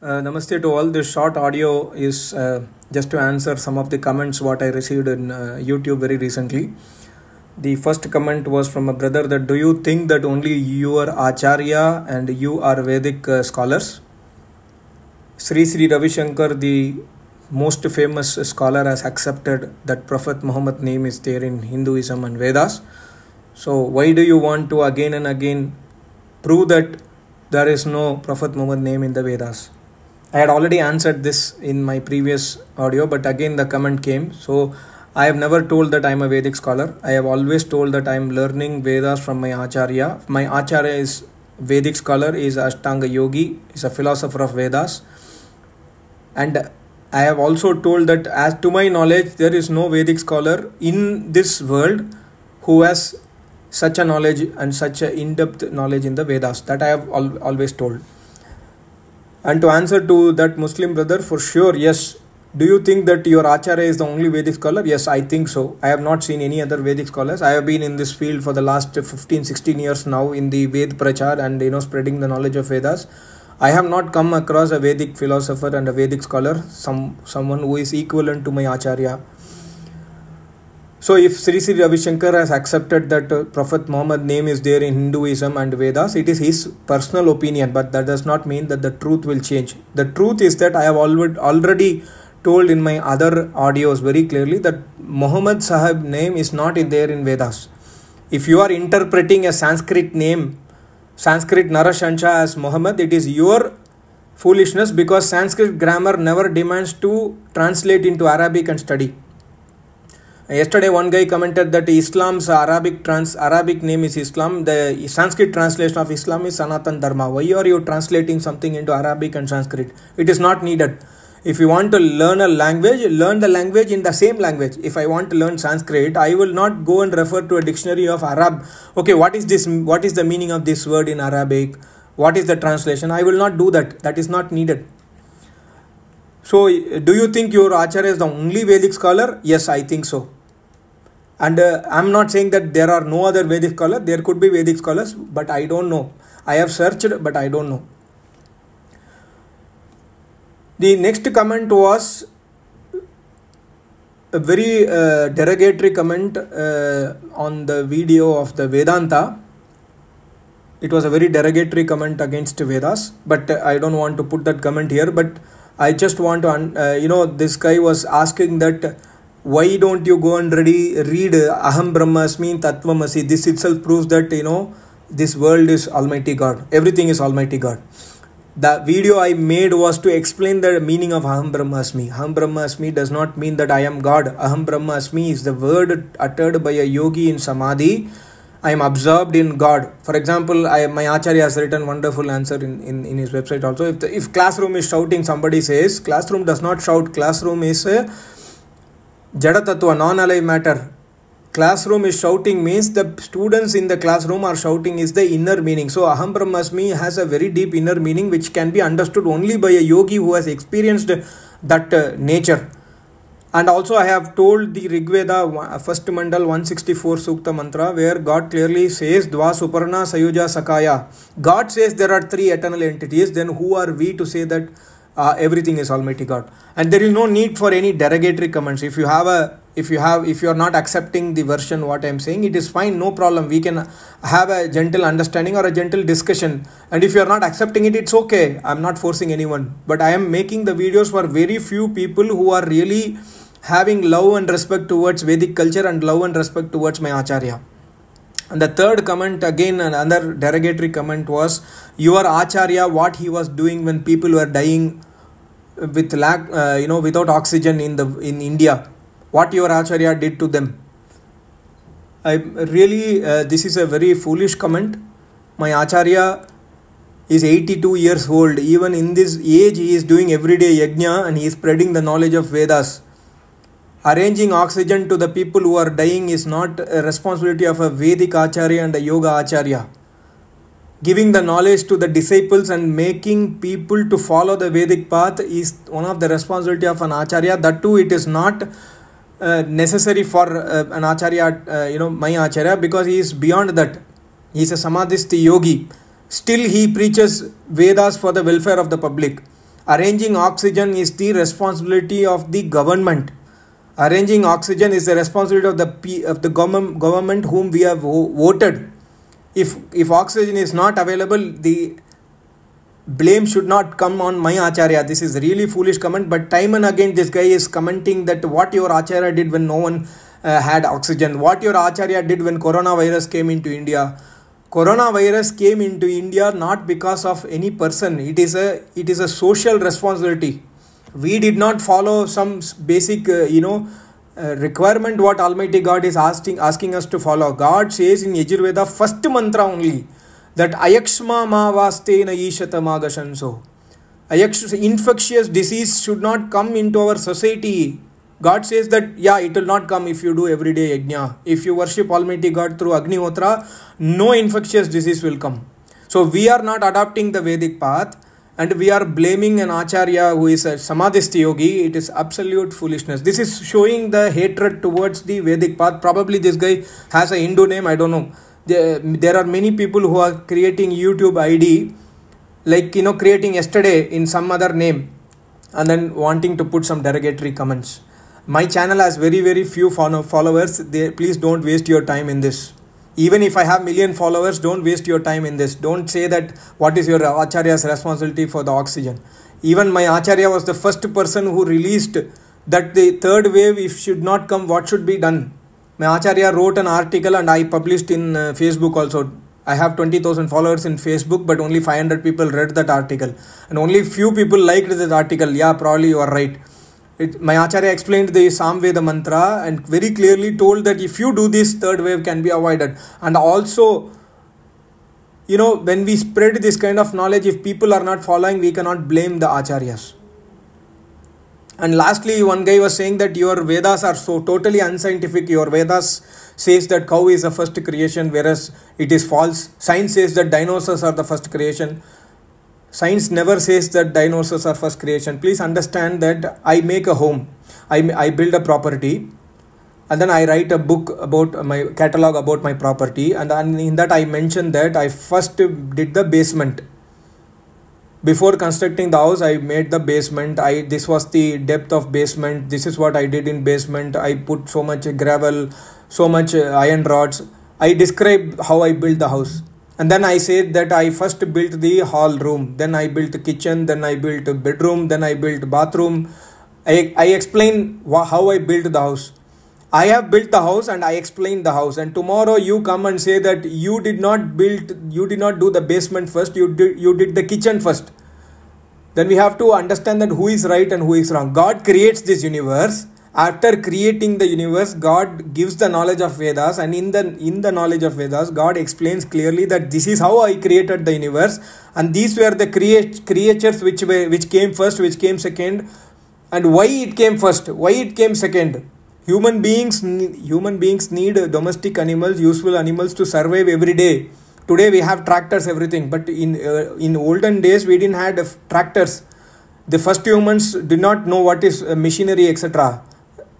Namaste to all. This short audio is just to answer some of the comments what I received in YouTube very recently. The first comment was from a brother that do you think that only you are Acharya and you are Vedic scholars? Sri Sri Ravi Shankar, the most famous scholar, has accepted that Prophet Muhammad name is there in Hinduism and Vedas. So why do you want to again and again prove that there is no Prophet Muhammad name in the Vedas? I had already answered this in my previous audio, but again the comment came. So I have never told that I am a Vedic scholar. I have always told that I am learning Vedas from my Acharya. My Acharya is Vedic scholar, is Ashtanga Yogi, is a philosopher of Vedas. And I have also told that as to my knowledge, there is no Vedic scholar in this world who has such a knowledge and such a in-depth knowledge in the Vedas. That I have always told. And to answer to that Muslim brother, for sure, yes. Do you think that your Acharya is the only Vedic scholar? Yes, I think so. I have not seen any other Vedic scholars. I have been in this field for the last 15-16 years now in the Ved Prachar and spreading the knowledge of Vedas. I have not come across a Vedic philosopher and a Vedic scholar, someone who is equivalent to my Acharya. So if Sri Sri Ravi Shankar has accepted that Prophet Muhammad name is there in Hinduism and Vedas, it is his personal opinion, but that does not mean that the truth will change. The truth is that I have already told in my other audios very clearly that Muhammad Sahib name is not there in Vedas. If you are interpreting a Sanskrit name, Sanskrit Narashansha as Muhammad, it is your foolishness because Sanskrit grammar never demands to translate into Arabic and study. Yesterday one guy commented that Islam's Arabic name is Islam. The Sanskrit translation of Islam is Sanatan Dharma. Why are you translating something into Arabic and Sanskrit? It is not needed. If you want to learn a language, learn the language in the same language. If I want to learn Sanskrit, I will not go and refer to a dictionary of Arab. Okay, what is this? What is the meaning of this word in Arabic? What is the translation? I will not do that. That is not needed. So, do you think your Acharya is the only Vedic scholar? Yes, I think so. And I'm not saying that there are no other Vedic scholars. There could be Vedic scholars, but I don't know. I have searched, but I don't know. The next comment was a very derogatory comment on the video of the Vedanta. It was a very derogatory comment against Vedas, but I don't want to put that comment here. But I just want to, this guy was asking that why don't you go and read Aham Brahmasmi Tattvamasi? This itself proves that, this world is Almighty God. Everything is Almighty God. The video I made was to explain the meaning of Aham Brahmasmi. Aham Brahmasmi does not mean that I am God. Aham Brahmasmi is the word uttered by a yogi in Samadhi. I am absorbed in God. For example, my Acharya has written wonderful answer in his website also. If classroom is shouting, somebody says, classroom does not shout. Classroom is Jada Tattva, non-alive matter. Classroom is shouting means the students in the classroom are shouting is the inner meaning. So Aham Brahmasmi has a very deep inner meaning which can be understood only by a yogi who has experienced that nature. And also I have told the Rig Veda first Mandal 164 Sukta Mantra where God clearly says Dva Suparna Sayuja Sakaya. God says there are three eternal entities. Then who are we to say that everything is Almighty God? And there is no need for any derogatory comments. If you are not accepting the version what I am saying, it is fine, no problem. We can have a gentle understanding or a gentle discussion. And if you are not accepting it, it's okay. I am not forcing anyone. But I am making the videos for very few people who are really having love and respect towards Vedic culture and love and respect towards my Acharya. And the third comment, again another derogatory comment, was your Acharya, what he was doing when people were dying with without oxygen in India. What your Acharya did to them. This is a very foolish comment. My Acharya is 82 years old. Even in this age, he is doing everyday yajna and he is spreading the knowledge of Vedas. Arranging oxygen to the people who are dying is not a responsibility of a Vedic Acharya and a Yoga Acharya. Giving the knowledge to the disciples and making people to follow the Vedic path is one of the responsibility of an Acharya. That too, it is not necessary for an Acharya, my Acharya, because he is beyond that. He is a Samadhisti yogi. Still he preaches Vedas for the welfare of the public. Arranging oxygen is the responsibility of the government. Arranging oxygen is the responsibility of the government whom we have voted. If oxygen is not available, the blame should not come on my Acharya. This is really foolish comment, but time and again this guy is commenting that what your Acharya did when no one had oxygen, what your Acharya did when coronavirus came into India. Coronavirus came into India not because of any person. It is a social responsibility. We did not follow some basic requirement what Almighty God is asking us to follow. God says in Yajurveda first mantra only that ayakshma ma vastena ishatama gashanso. Infectious disease should not come into our society. God says that it will not come if you do everyday yajna. If you worship Almighty God through Agnihotra, no infectious disease will come. So we are not adopting the Vedic path and we are blaming an Acharya who is a Samadhisti yogi. It is absolute foolishness. This is showing the hatred towards the Vedic path. Probably this guy has a Hindu name, I don't know. There are many people who are creating YouTube ID, like creating yesterday in some other name and then wanting to put some derogatory comments. My channel has very, very few followers. Please don't waste your time in this. Even if I have million followers, don't waste your time in this. Don't say that what is your Acharya's responsibility for the oxygen. Even my Acharya was the first person who released that the third wave, if should not come, what should be done. My Acharya wrote an article and I published in Facebook also. I have 20,000 followers in Facebook, but only 500 people read that article. And only few people liked that article. Yeah, probably you are right. My Acharya explained the Samveda mantra and very clearly told that if you do this, third wave can be avoided. And also, when we spread this kind of knowledge, if people are not following, we cannot blame the Acharyas. And lastly, one guy was saying that your Vedas are so totally unscientific. Your Vedas says that cow is the first creation, whereas it is false. Science says that dinosaurs are the first creation. Science never says that dinosaurs are first creation. Please understand that I make a home. I build a property. And then I write a book about my catalog about my property. And in that I mentioned that I first did the basement. Before constructing the house, I made the basement. This was the depth of basement. This is what I did in basement. I put so much gravel, so much iron rods. I describe how I built the house. And then I said that I first built the hall room. Then I built the kitchen. Then I built a bedroom. Then I built bathroom. I explain how I built the house. I have built the house and I explained the house. And tomorrow you come and say that you did not do the basement first. You did the kitchen first. Then we have to understand that who is right and who is wrong. God creates this universe. After creating the universe, God gives the knowledge of Vedas, and in the knowledge of Vedas, God explains clearly that this is how I created the universe, and these were the creatures which came first, which came second, and why it came first, why it came second. Human beings need domestic animals, useful animals to survive every day. Today we have tractors, everything, but in olden days we didn't have tractors. The first humans did not know what is machinery, etc.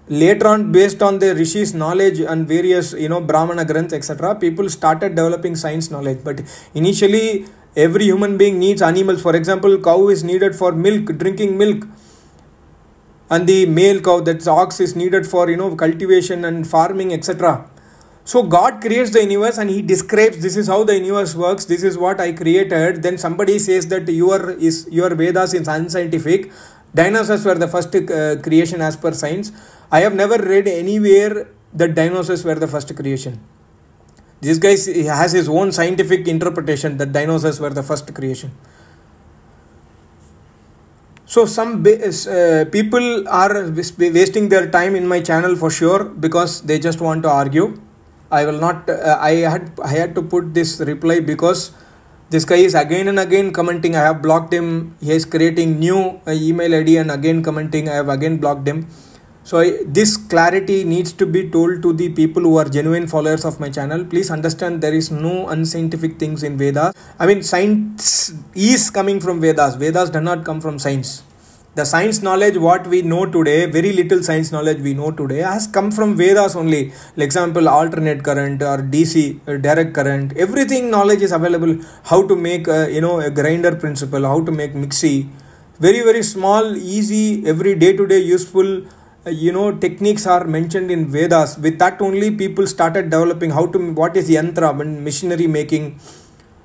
Later on, based on the rishis' knowledge and various Brahmana Granths, etc., people started developing science knowledge. But initially, every human being needs animals. For example, cow is needed for milk, drinking milk. And the male cow, that's ox, is needed for cultivation and farming, etc. So God creates the universe and He describes this is how the universe works. This is what I created. Then somebody says that your Vedas is unscientific. Dinosaurs were the first creation as per science. I have never read anywhere that dinosaurs were the first creation. This guy has his own scientific interpretation that dinosaurs were the first creation. So some people are wasting their time in my channel for sure because they just want to argue. I will not. I had to put this reply because this guy is again and again commenting. I have blocked him. He is creating new email ID and again commenting. I have again blocked him. So this clarity needs to be told to the people who are genuine followers of my channel. Please understand there is no unscientific things in Vedas. I mean, science is coming from Vedas. Vedas do not come from science. The science knowledge what we know today, very little science knowledge we know today has come from Vedas only. For example, alternate current or DC, direct current, everything knowledge is available. How to make a grinder principle, how to make mixie, Very, very small, easy, every day to day useful techniques are mentioned in Vedas. With that only people started developing what is yantra, machinery making,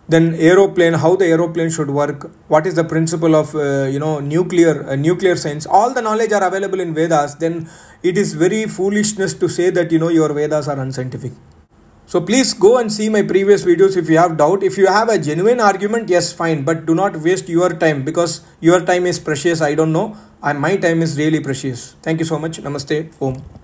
then aeroplane, how the aeroplane should work, what is the principle of nuclear science. All the knowledge are available in Vedas. Then it is very foolishness to say that your Vedas are unscientific. So please go and see my previous videos if you have doubt. If you have a genuine argument, yes, fine, but do not waste your time, because your time is precious. I don't know, and my time is really precious. Thank you so much. Namaste. Om.